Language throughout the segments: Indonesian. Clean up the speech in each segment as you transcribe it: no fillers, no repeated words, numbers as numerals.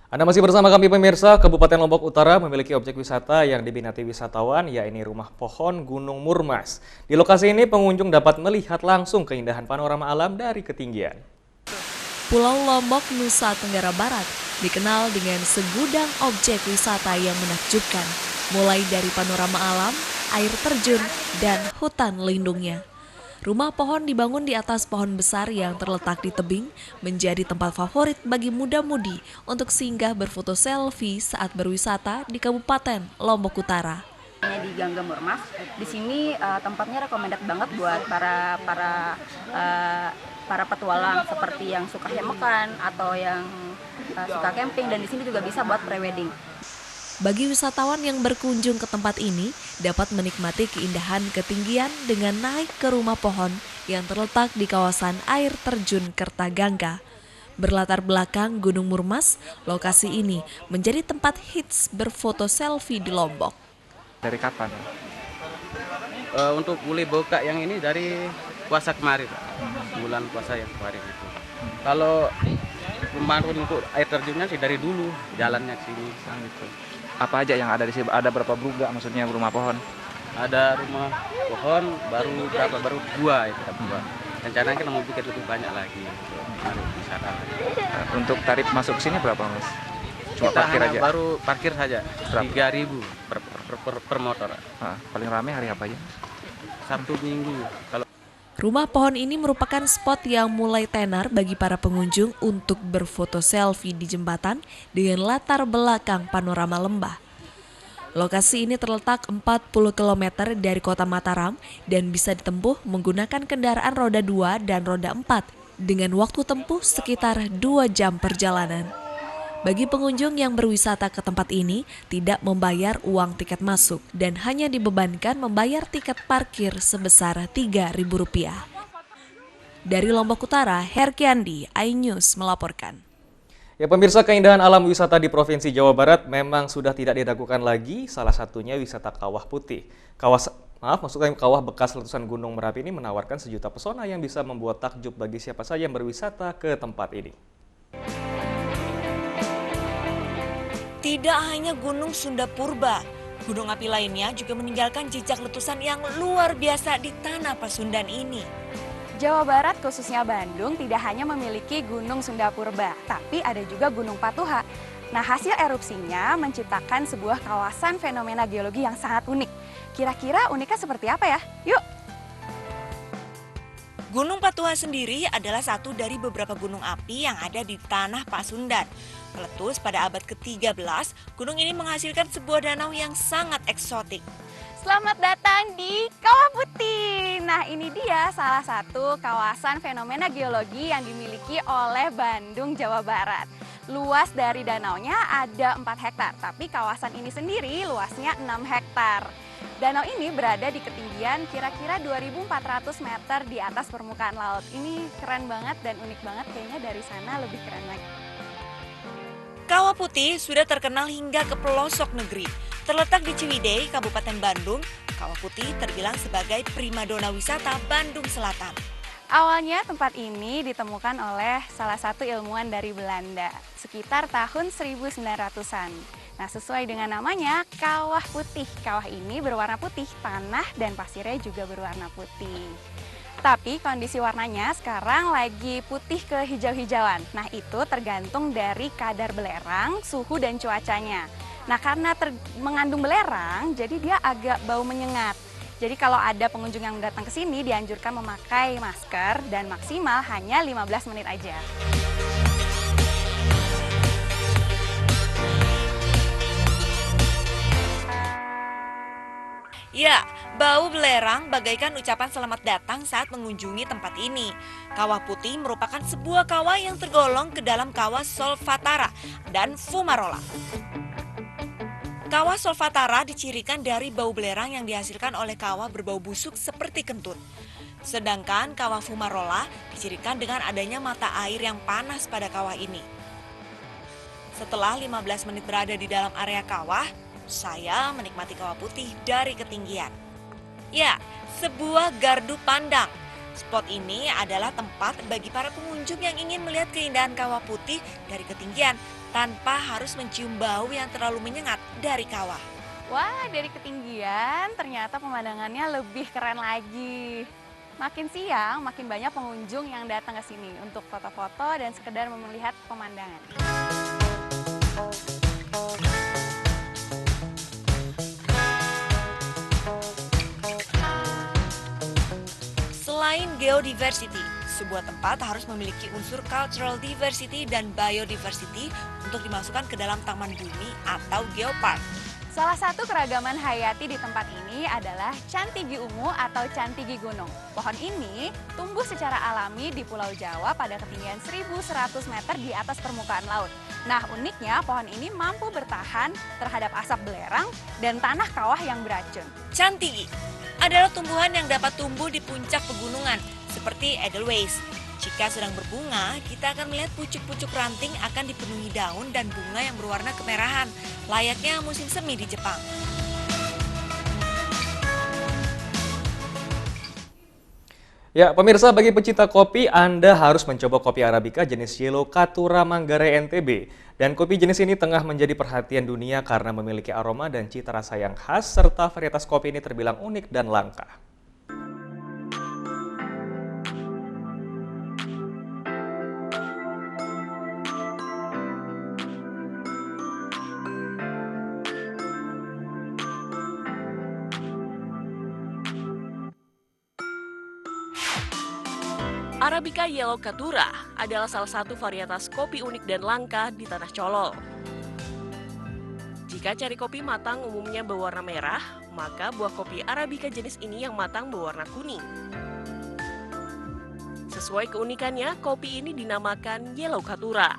Anda masih bersama kami pemirsa, Kabupaten Lombok Utara memiliki objek wisata yang diminati wisatawan, yakni Rumah Pohon Gunung Murmas. Di lokasi ini pengunjung dapat melihat langsung keindahan panorama alam dari ketinggian. Pulau Lombok, Nusa Tenggara Barat dikenal dengan segudang objek wisata yang menakjubkan, mulai dari panorama alam, air terjun, dan hutan lindungnya. Rumah pohon dibangun di atas pohon besar yang terletak di tebing, menjadi tempat favorit bagi muda-mudi untuk singgah berfoto selfie saat berwisata di Kabupaten Lombok Utara. Di Gangga Murmas, di sini tempatnya recommended banget buat para petualang seperti yang suka hemakan atau yang suka camping, dan di sini juga bisa buat prewedding. Bagi wisatawan yang berkunjung ke tempat ini dapat menikmati keindahan ketinggian dengan naik ke rumah pohon yang terletak di kawasan air terjun Kertagangga. Berlatar belakang Gunung Murmas, lokasi ini menjadi tempat hits berfoto selfie di Lombok. Dari kapan? Untuk boleh buka yang ini dari puasa kemarin, bulan puasa yang kemarin itu. Kalau kemarin untuk air terjunnya sih dari dulu jalannya ke sini gitu. Apa aja yang ada di sini? Ada berapa bruga maksudnya rumah pohon? Ada rumah pohon baru dua ya, kita buat. Rencananya kita mau bikin lebih banyak lagi untuk wisata. Untuk tarif masuk ke sini berapa, Mas? Cuma Kita parkir hanya aja. baru parkir saja, Berapa? 3.000 per motor. Paling ramai hari apa aja? Sabtu Minggu. Kalau Rumah pohon ini merupakan spot yang mulai tenar bagi para pengunjung untuk berfoto selfie di jembatan dengan latar belakang panorama lembah. Lokasi ini terletak 40 km dari kota Mataram dan bisa ditempuh menggunakan kendaraan roda 2 dan roda 4 dengan waktu tempuh sekitar 2 jam perjalanan. Bagi pengunjung yang berwisata ke tempat ini tidak membayar uang tiket masuk dan hanya dibebankan membayar tiket parkir sebesar Rp3.000. Dari Lombok Utara, Herkiandi, iNews melaporkan. Ya pemirsa, keindahan alam wisata di Provinsi Jawa Barat memang sudah tidak diragukan lagi, salah satunya wisata Kawah Putih. Kawah bekas letusan Gunung Merapi ini menawarkan sejuta pesona yang bisa membuat takjub bagi siapa saja yang berwisata ke tempat ini. Tidak hanya Gunung Sunda Purba, gunung api lainnya juga meninggalkan jejak letusan yang luar biasa di tanah Pasundan ini. Jawa Barat, khususnya Bandung, tidak hanya memiliki Gunung Sunda Purba, tapi ada juga Gunung Patuha. Nah, hasil erupsinya menciptakan sebuah kawasan fenomena geologi yang sangat unik. Kira-kira uniknya seperti apa ya? Yuk! Gunung Patuha sendiri adalah satu dari beberapa gunung api yang ada di tanah Pasundan. Meletus pada abad ke-13, gunung ini menghasilkan sebuah danau yang sangat eksotik. Selamat datang di Kawah Putih. Nah, ini dia salah satu kawasan fenomena geologi yang dimiliki oleh Bandung, Jawa Barat. Luas dari danaunya ada 4 hektar, tapi kawasan ini sendiri luasnya 6 hektar. Danau ini berada di ketinggian kira-kira 2.400 meter di atas permukaan laut. Ini keren banget dan unik banget, kayaknya dari sana lebih keren lagi. Kawah Putih sudah terkenal hingga ke pelosok negeri. Terletak di Ciwidey, Kabupaten Bandung, Kawah Putih terbilang sebagai primadona wisata Bandung Selatan. Awalnya tempat ini ditemukan oleh salah satu ilmuwan dari Belanda sekitar tahun 1900-an. Nah, sesuai dengan namanya, Kawah Putih. Kawah ini berwarna putih, tanah dan pasirnya juga berwarna putih. Tapi kondisi warnanya sekarang lagi putih ke hijau-hijauan. Nah, itu tergantung dari kadar belerang, suhu dan cuacanya. Nah, karena mengandung belerang, jadi dia agak bau menyengat. Jadi kalau ada pengunjung yang datang ke sini dianjurkan memakai masker dan maksimal hanya 15 menit aja. Ya, bau belerang bagaikan ucapan selamat datang saat mengunjungi tempat ini. Kawah Putih merupakan sebuah kawah yang tergolong ke dalam kawah Solfatara dan Fumarola. Kawah Solfatara dicirikan dari bau belerang yang dihasilkan oleh kawah berbau busuk seperti kentut. Sedangkan kawah Fumarola dicirikan dengan adanya mata air yang panas pada kawah ini. Setelah 15 menit berada di dalam area kawah, saya menikmati Kawah Putih dari ketinggian. Ya, sebuah gardu pandang. Spot ini adalah tempat bagi para pengunjung yang ingin melihat keindahan Kawah Putih dari ketinggian tanpa harus mencium bau yang terlalu menyengat dari kawah. Wah, dari ketinggian ternyata pemandangannya lebih keren lagi. Makin siang, makin banyak pengunjung yang datang ke sini untuk foto-foto dan sekedar melihat pemandangan. Selain geodiversity, sebuah tempat harus memiliki unsur cultural diversity dan biodiversity untuk dimasukkan ke dalam taman bumi atau geopark. Salah satu keragaman hayati di tempat ini adalah cantigi ungu atau cantigi gunung. Pohon ini tumbuh secara alami di Pulau Jawa pada ketinggian 1.100 meter di atas permukaan laut. Nah, uniknya pohon ini mampu bertahan terhadap asap belerang dan tanah kawah yang beracun. Cantigi adalah tumbuhan yang dapat tumbuh di puncak pegunungan seperti Edelweiss. Jika sedang berbunga, kita akan melihat pucuk-pucuk ranting akan dipenuhi daun dan bunga yang berwarna kemerahan, layaknya musim semi di Jepang. Ya, pemirsa, bagi pecinta kopi, Anda harus mencoba kopi Arabica jenis Yellow Caturra Manggarai NTB. Dan kopi jenis ini tengah menjadi perhatian dunia karena memiliki aroma dan cita rasa yang khas, serta varietas kopi ini terbilang unik dan langka. Arabica Yellow Caturra adalah salah satu varietas kopi unik dan langka di Tanah Colol. Jika cari kopi matang umumnya berwarna merah, maka buah kopi Arabica jenis ini yang matang berwarna kuning. Sesuai keunikannya, kopi ini dinamakan Yellow Caturra.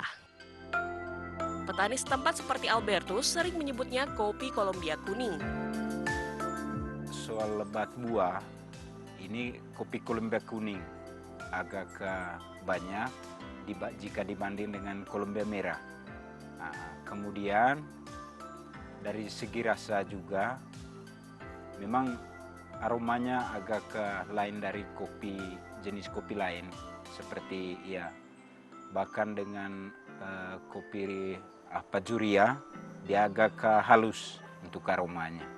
Petani setempat seperti Albertus sering menyebutnya kopi Kolombia kuning. Soal lebat buah, ini kopi Kolombia kuning agak banyak jika dibanding dengan Kolombia merah. Nah, kemudian dari segi rasa juga memang aromanya agak lain dari jenis kopi lain seperti bahkan dengan kopi Juria dia agak halus untuk aromanya.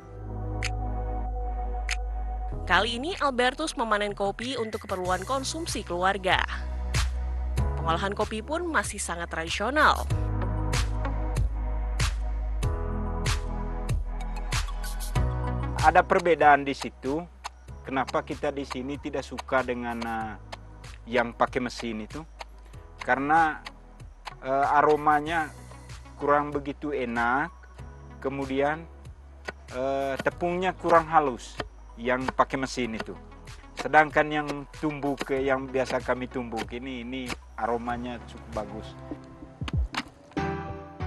Kali ini Albertus memanen kopi untuk keperluan konsumsi keluarga. Pengolahan kopi pun masih sangat tradisional. Ada perbedaan di situ. Kenapa kita di sini tidak suka dengan yang pakai mesin itu? Karena aromanya kurang begitu enak. Kemudian tepungnya kurang halus yang pakai mesin itu. Sedangkan yang yang biasa kami tumbuk ini aromanya cukup bagus.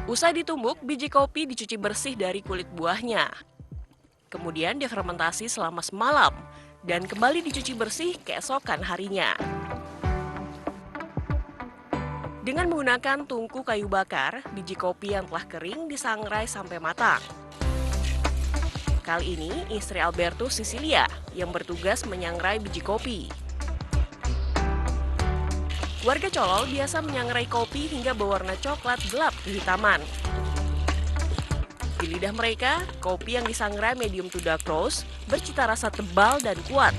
Usai ditumbuk, biji kopi dicuci bersih dari kulit buahnya. Kemudian difermentasi selama semalam dan kembali dicuci bersih keesokan harinya. Dengan menggunakan tungku kayu bakar, biji kopi yang telah kering disangrai sampai matang. Kali ini, istri Albertus, Cecilia, yang bertugas menyangrai biji kopi. Warga Colol biasa menyangrai kopi hingga berwarna coklat gelap kehitaman. Di lidah mereka, kopi yang disangrai medium to dark roast bercita rasa tebal dan kuat.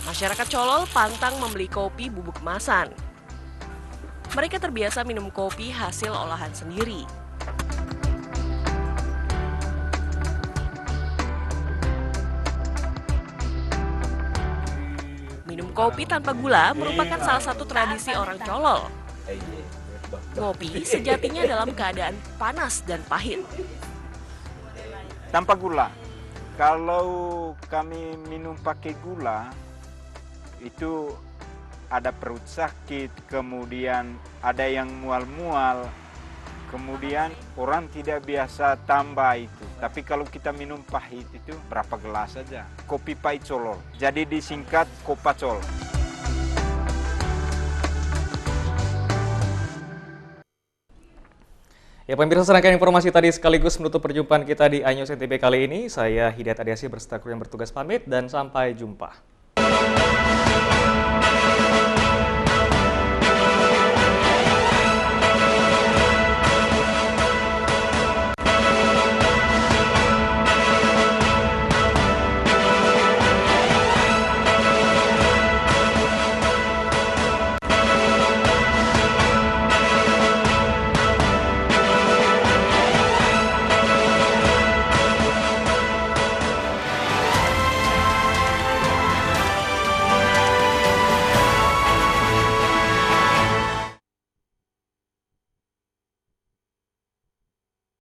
Masyarakat Colol pantang membeli kopi bubuk kemasan. Mereka terbiasa minum kopi hasil olahan sendiri. Minum kopi tanpa gula merupakan salah satu tradisi orang Colol. Ngopi sejatinya dalam keadaan panas dan pahit. Tanpa gula. Kalau kami minum pakai gula, itu ada perut sakit, kemudian ada yang mual-mual, kemudian orang tidak biasa tambah itu. Tapi kalau kita minum pahit itu berapa gelas saja. Kopi pahit Colol. Jadi disingkat Kopacol. Ya, pemirsa, serangkaian informasi tadi sekaligus menutup perjumpaan kita di iNews NTB kali ini. Saya Hidayat Adiasi berserta kru yang bertugas pamit dan sampai jumpa.